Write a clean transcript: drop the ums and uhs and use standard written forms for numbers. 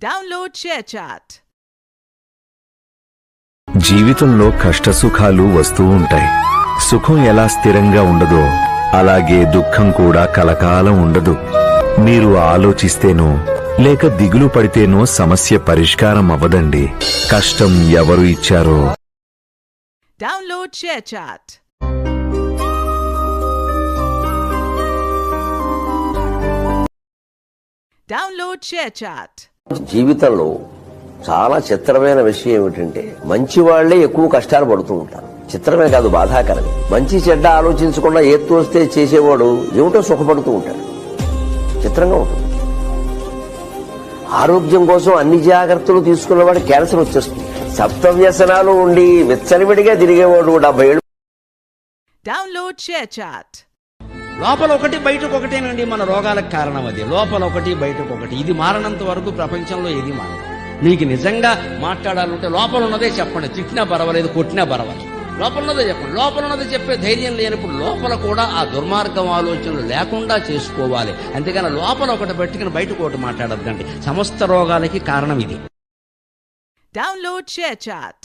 Download ShareChat. జీవితంలో కష్టసుఖాలు వస్తూ ఉంటాయి. సుఖం ఎలా స్థిరంగా ఉండదో అలాగే దుఃఖం కూడా కలకాలం ఉండదు. మీరు ఆలోచిస్తేనో లేక దిగులు పడితేనో సమస్య పరిష్కారం అవ్వదండి. కష్టం ఎవరు ఇచ్చారో. Download ShareChat. Download ShareChat. జీవితంలో చాలా చిత్రమైన విషయం ఏమిటంటే మంచి వాళ్లే ఎక్కువ కష్టాలు పడుతూ ఉంటారు. చిత్రమే కాదు, బాధాకరమే. మంచి చెడ్డ ఆలోచించకుండా ఏది తోస్తే చేసేవాడు ఏమిటో సుఖపడుతూ ఉంటాడు. చిత్రంగా ఉంటుంది. ఆరోగ్యం కోసం అన్ని జాగ్రత్తలు తీసుకున్నవాడు క్యాన్సర్ వచ్చేస్తుంది. సప్తవ్యసనాలు ఉండి విచ్చలవిడిగా తిరిగేవాడు 70 ఏళ్ళు. Download ShareChat. లోపల ఒకటి బయటకు ఒకటేనండి మన రోగాలకు కారణం. అది లోపల ఒకటి బయటకు ఒకటి. ఇది మారనంత వరకు ప్రపంచంలో ఏది మారదు. మీకు నిజంగా మాట్లాడాలంటే లోపల ఉన్నదే చెప్పండి. తిట్టినా పర్వాలేదు, కొట్టినా పర్వాలేదు, లోపల ఉన్నదే చెప్పండి. లోపల ఉన్నదే చెప్పే ధైర్యం లేనప్పుడు లోపల కూడా ఆ దుర్మార్గం ఆలోచనలు లేకుండా చేసుకోవాలి. అంతేగాని లోపల ఒకటి పెట్టుకుని బయటకు ఒకటి మాట్లాడద్దండి. సమస్త రోగాలకి కారణం ఇది. Download ShareChat.